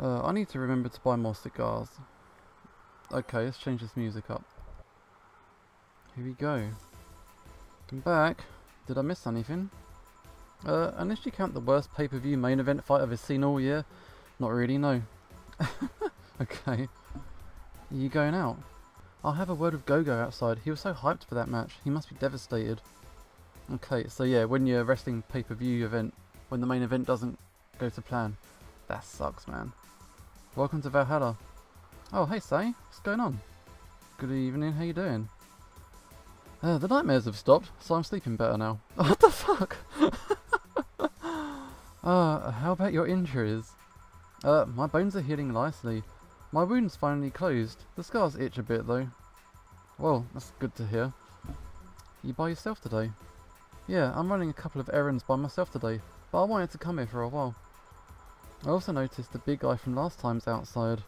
I need to remember to buy more cigars. Okay, let's change this music up. Here we go. I'm back. Did I miss anything? Unless you count the worst pay-per-view main event fight I've ever seen all year. Not really, no. Okay. Are you going out? I'll have a word with Gogo outside. He was so hyped for that match. He must be devastated. Okay, so yeah, when you're a wrestling pay-per-view event, when the main event doesn't go to plan, that sucks, man. Welcome to Valhalla. Oh, hey, Say. What's going on? Good evening. How you doing? The nightmares have stopped, so I'm sleeping better now. What the fuck? How about your injuries? My bones are healing nicely. My wound's finally closed. The scars itch a bit though. Well, that's good to hear. You by yourself today? Yeah, I'm running a couple of errands by myself today, but I wanted to come here for a while. I also noticed the big guy from last time's outside.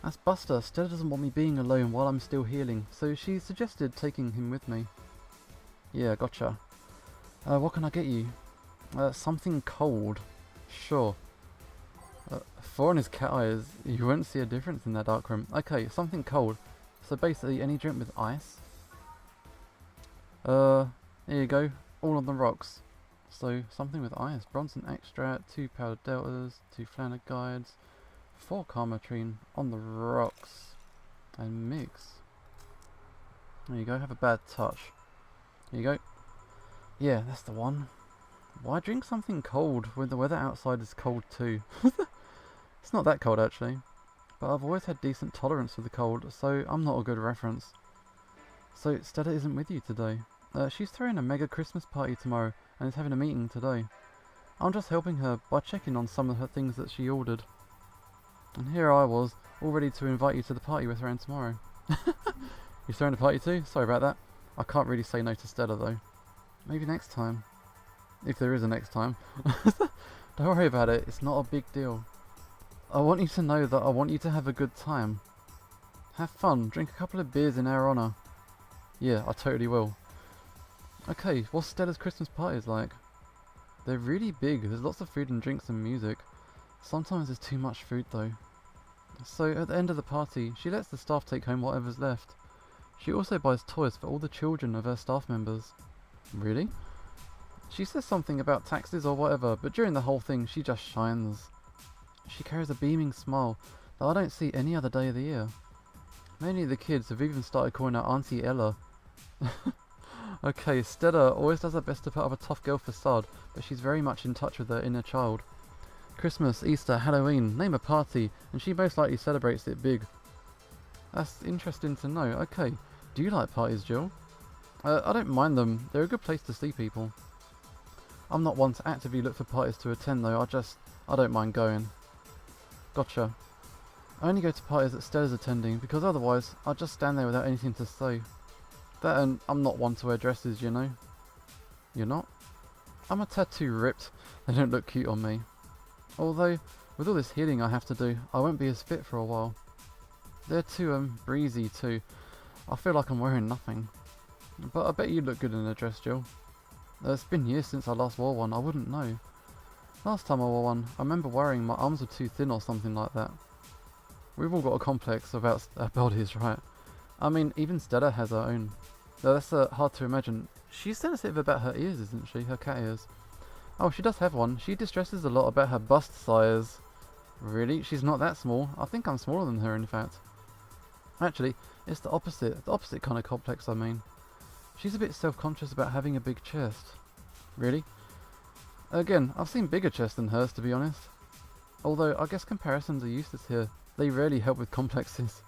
That's Buster. Stella doesn't want me being alone while I'm still healing, so she suggested taking him with me. Yeah, gotcha. What can I get you? Something cold. Sure. For on his cat eyes, you won't see a difference in that dark room. Okay, something cold. So basically, any drink with ice. Here you go. All on the rocks. So, something with ice. Bronson extract, 2 powdered deltas, 2 flanner guides, 4 karmatrine on the rocks. And mix. There you go, have a bad touch. Here you go. Yeah, that's the one. Why drink something cold when the weather outside is cold too? It's not that cold actually. But I've always had decent tolerance for the cold, so I'm not a good reference. So Stella isn't with you today. She's throwing a mega Christmas party tomorrow and is having a meeting today. I'm just helping her by checking on some of her things that she ordered. And here I was, all ready to invite you to the party with her and tomorrow. You throwing a party too? Sorry about that. I can't really say no to Stella though. Maybe next time. If there is a next time. Don't worry about it, it's not a big deal. I want you to know that I want you to have a good time. Have fun, drink a couple of beers in our honour. Yeah, I totally will. Okay, what's Stella's Christmas parties like? They're really big, there's lots of food and drinks and music. Sometimes there's too much food though. So at the end of the party, she lets the staff take home whatever's left. She also buys toys for all the children of her staff members. Really? She says something about taxes or whatever, but during the whole thing she just shines. She carries a beaming smile that I don't see any other day of the year. Many of the kids have even started calling her Auntie Ella. Okay, Stella always does her best to put up a tough girl facade, but she's very much in touch with her inner child. Christmas, Easter, Halloween, name a party, and she most likely celebrates it big. That's interesting to know. Okay, do you like parties, Jill? I don't mind them, they're a good place to see people. I'm not one to actively look for parties to attend though, I don't mind going. Gotcha. I only go to parties that Stella's attending, because otherwise I'd just stand there without anything to say. That and I'm not one to wear dresses, you know. You're not? I'm a tad too ripped, they don't look cute on me. Although, with all this healing I have to do, I won't be as fit for a while. They're too, breezy too. I feel like I'm wearing nothing. But I bet you look good in a dress, Jill. It's been years since I last wore one, I wouldn't know. Last time I wore one, I remember worrying my arms were too thin or something like that. We've all got a complex about our bodies, right? I mean, even Stella has her own. Though that's hard to imagine. She's sensitive about her ears, isn't she? Her cat ears. Oh, she does have one. She distresses a lot about her bust size. Really? She's not that small. I think I'm smaller than her, in fact. Actually, it's the opposite. The opposite kind of complex, I mean. She's a bit self-conscious about having a big chest. Really? Again, I've seen bigger chests than hers, to be honest. Although, I guess comparisons are useless here. They rarely help with complexes.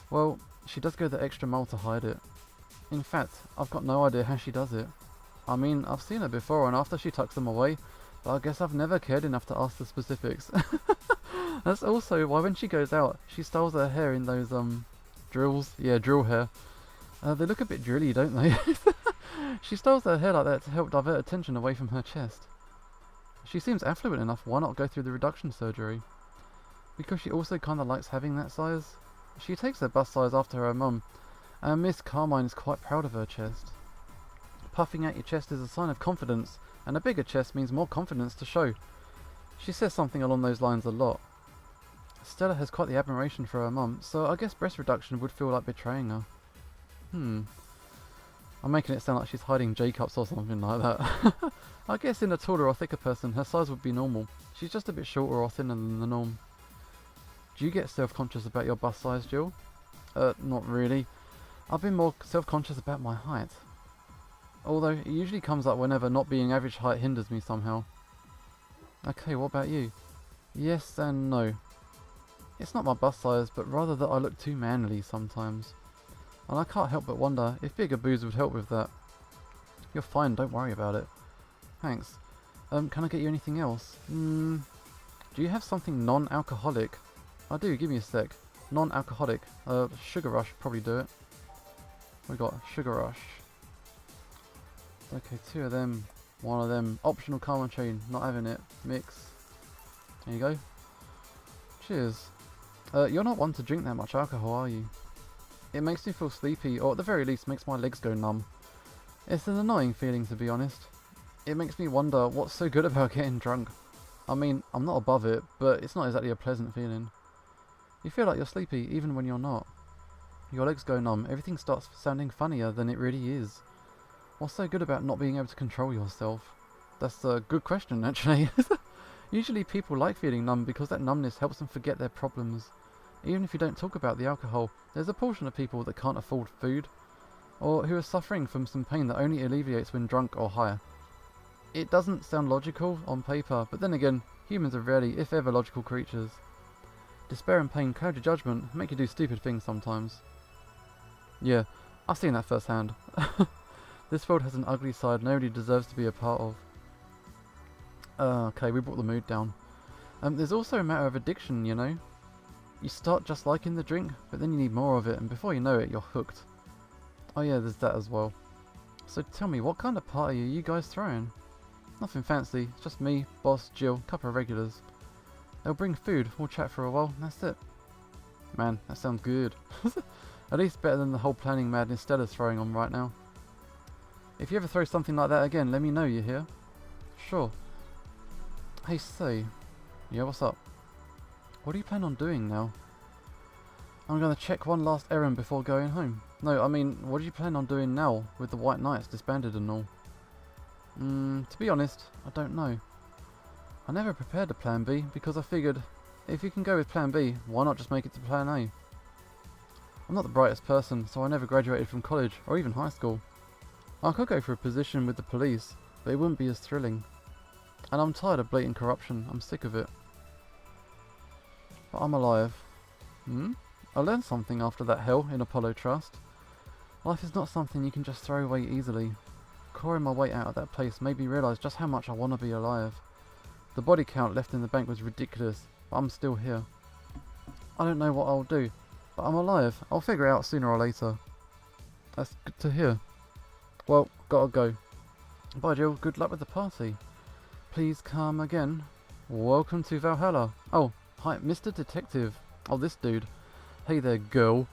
Well, she does go the extra mile to hide it. In fact, I've got no idea how she does it. I mean, I've seen her before and after she tucks them away, but I guess I've never cared enough to ask the specifics. That's also why when she goes out, she styles her hair in those, drills. Yeah, drill hair. They look a bit drilly, don't they? She styles her hair like that to help divert attention away from her chest. She seems affluent enough, why not go through the reduction surgery? Because she also kinda likes having that size. She takes her bust size after her mum, and Miss Carmine is quite proud of her chest. Puffing out your chest is a sign of confidence, and a bigger chest means more confidence to show. She says something along those lines a lot. Stella has quite the admiration for her mum, so I guess breast reduction would feel like betraying her. I'm making it sound like she's hiding J-cups or something like that. I guess in a taller or thicker person, her size would be normal. She's just a bit shorter or thinner than the norm. Do you get self-conscious about your bust size, Jill? Not really. I've been more self-conscious about my height. Although, it usually comes up whenever not being average height hinders me somehow. Okay, what about you? Yes and no. It's not my bust size, but rather that I look too manly sometimes. And I can't help but wonder if bigger boobs would help with that. You're fine, don't worry about it. Thanks. Can I get you anything else? Do you have something non-alcoholic? I do, give me a sec. Non-alcoholic. Sugar Rush, probably do it. We got Sugar Rush. Okay, 2 of them. 1 of them. Optional Karma Chain, not having it. Mix. There you go. Cheers. You're not one to drink that much alcohol, are you? It makes me feel sleepy, or at the very least makes my legs go numb. It's an annoying feeling, to be honest. It makes me wonder what's so good about getting drunk. I mean, I'm not above it, but it's not exactly a pleasant feeling. You feel like you're sleepy even when you're not. Your legs go numb, everything starts sounding funnier than it really is. What's so good about not being able to control yourself? That's a good question, actually. Usually people like feeling numb because that numbness helps them forget their problems. Even if you don't talk about the alcohol, there's a portion of people that can't afford food, or who are suffering from some pain that only alleviates when drunk or high. It doesn't sound logical on paper, but then again, humans are rarely, if ever, logical creatures. Despair and pain cloud your judgment, and make you do stupid things sometimes. Yeah, I've seen that firsthand. This world has an ugly side nobody deserves to be a part of. Okay, we brought the mood down. There's also a matter of addiction, you know. You start just liking the drink, but then you need more of it, and before you know it, you're hooked. Oh yeah, there's that as well. So tell me, what kind of party are you guys throwing? Nothing fancy, it's just me, boss, Jill, couple of regulars. They'll bring food, we'll chat for a while, and that's it. Man, that sounds good. At least better than the whole planning madness Stella's throwing on right now. If you ever throw something like that again, let me know, you hear? Sure. Hey, say. Yeah, what's up? What do you plan on doing now? I'm gonna check one last errand before going home. No, I mean, what do you plan on doing now, with the White Knights disbanded and all? To be honest, I don't know. I never prepared a plan B, because I figured, if you can go with plan B, why not just make it to plan A? I'm not the brightest person, so I never graduated from college, or even high school. I could go for a position with the police, but it wouldn't be as thrilling. And I'm tired of blatant corruption, I'm sick of it. But I'm alive. I learned something after that hell in Apollo Trust. Life is not something you can just throw away easily. Clawing my way out of that place made me realise just how much I want to be alive. The body count left in the bank was ridiculous, but I'm still here. I don't know what I'll do, but I'm alive. I'll figure it out sooner or later. That's good to hear. Well, gotta go. Bye Jill, good luck with the party. Please come again. Welcome to Valhalla. Oh, hi, Mr. Detective. Oh, this dude. Hey there, girl.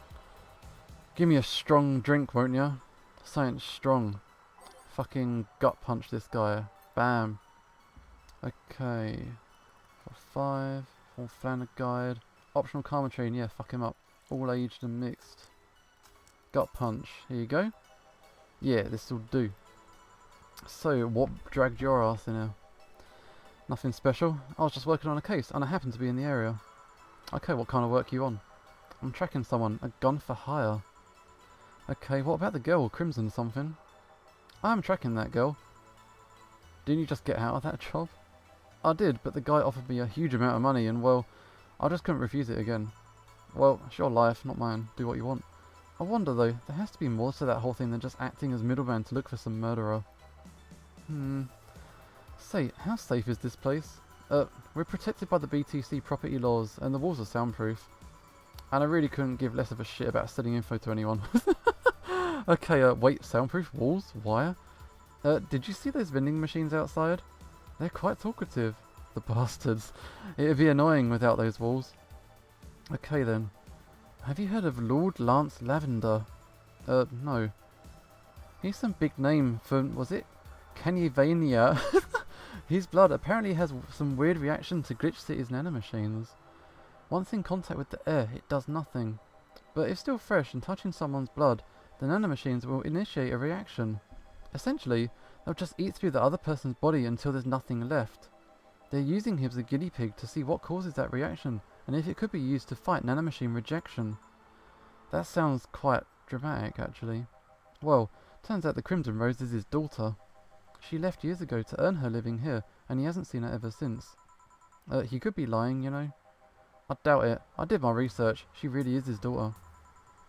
Give me a strong drink, won't ya? Something strong. Fucking gut punch this guy. Bam. Okay. For 5. Full Flanner Guide. Optional Karma Chain. Yeah, fuck him up. All aged and mixed. Gut punch. Here you go. Yeah, this'll do. So, what dragged your ass in here? Nothing special. I was just working on a case, and I happened to be in the area. Okay, what kind of work are you on? I'm tracking someone. A gun for hire. Okay, what about the girl? Crimson something? I'm tracking that girl. Didn't you just get out of that job? I did, but the guy offered me a huge amount of money, and well, I just couldn't refuse it again. Well, it's your life, not mine. Do what you want. I wonder though, there has to be more to that whole thing than just acting as middleman to look for some murderer. Say, how safe is this place? We're protected by the BTC property laws, and the walls are soundproof. And I really couldn't give less of a shit about selling info to anyone. Okay, wait, soundproof walls? Wire? Did you see those vending machines outside? They're quite talkative. The bastards. It'd be annoying without those walls. Okay then. Have you heard of Lord Lance Lavender? No. He's some big name for, was it? Canyvania. His blood apparently has some weird reaction to Glitch City's nanomachines. Once in contact with the air, it does nothing. But if still fresh and touching someone's blood, the nanomachines will initiate a reaction. Essentially, they'll just eat through the other person's body until there's nothing left. They're using him as a guinea pig to see what causes that reaction, and if it could be used to fight nanomachine rejection. That sounds quite dramatic, actually. Well, turns out the Crimson Rose is his daughter. She left years ago to earn her living here, and he hasn't seen her ever since. He could be lying, you know. I doubt it. I did my research. She really is his daughter.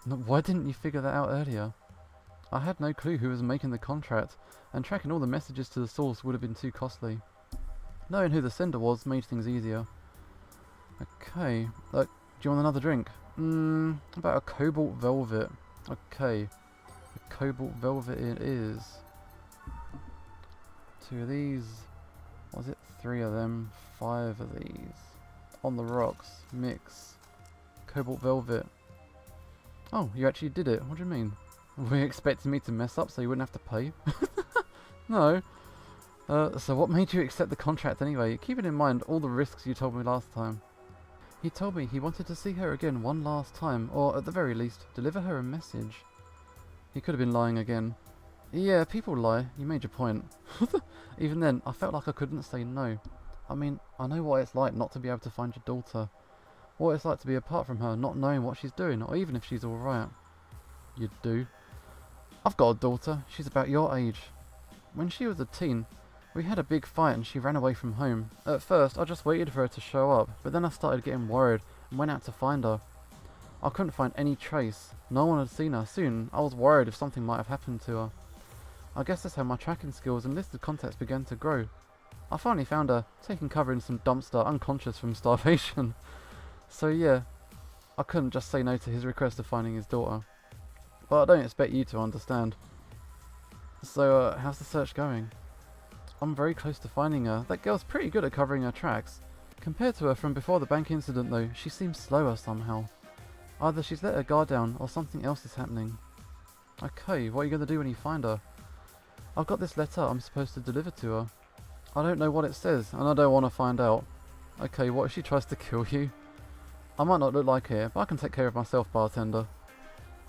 Why didn't you figure that out earlier? I had no clue who was making the contract, and tracking all the messages to the source would have been too costly. Knowing who the sender was made things easier. Okay. Do you want another drink? About a cobalt velvet. Okay. A cobalt velvet it is. 2 of these. Was it 3 of them? 5 of these. On the rocks. Mix. Cobalt velvet. Oh, you actually did it. What do you mean? Were you expecting me to mess up so you wouldn't have to pay? No. So what made you accept the contract anyway? Keeping in mind all the risks you told me last time. He told me he wanted to see her again one last time, or at the very least, deliver her a message. He could have been lying again. Yeah, people lie. You made your point. Even then, I felt like I couldn't say no. I mean, I know what it's like not to be able to find your daughter. What it's like to be apart from her, not knowing what she's doing, or even if she's alright. You do. I've got a daughter. She's about your age. When she was a teen, we had a big fight and she ran away from home. At first, I just waited for her to show up, but then I started getting worried and went out to find her. I couldn't find any trace. No one had seen her. Soon, I was worried if something might have happened to her. I guess that's how my tracking skills and list of contacts began to grow. I finally found her, taking cover in some dumpster, unconscious from starvation. So yeah, I couldn't just say no to his request of finding his daughter. But I don't expect you to understand. So, how's the search going? I'm very close to finding her. That girl's pretty good at covering her tracks. Compared to her from before the bank incident though, she seems slower somehow. Either she's let her guard down or something else is happening. Okay, what are you going to do when you find her? I've got this letter I'm supposed to deliver to her. I don't know what it says and I don't want to find out. Okay, what if she tries to kill you? I might not look like her, but I can take care of myself, bartender.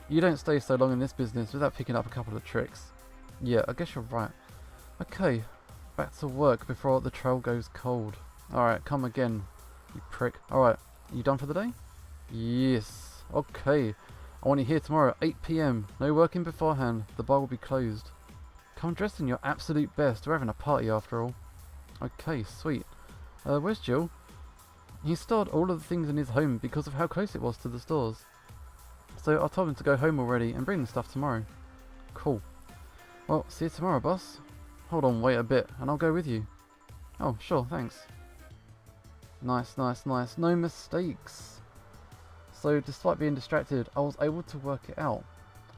You don't stay so long in this business without picking up a couple of tricks. Yeah, I guess you're right. Okay, back to work before the trail goes cold. Alright, come again, you prick. Alright, you done for the day? Yes. Okay. I want you here tomorrow at 8 PM. No working beforehand. The bar will be closed. Come dressed in your absolute best. We're having a party after all. Okay, sweet. Where's Jill? He stored all of the things in his home because of how close it was to the stores. So I told him to go home already and bring the stuff tomorrow. Cool. Well, see you tomorrow, boss. Hold on, wait a bit, and I'll go with you. Oh, sure, thanks. Nice, nice, nice. No mistakes. So, despite being distracted, I was able to work it out.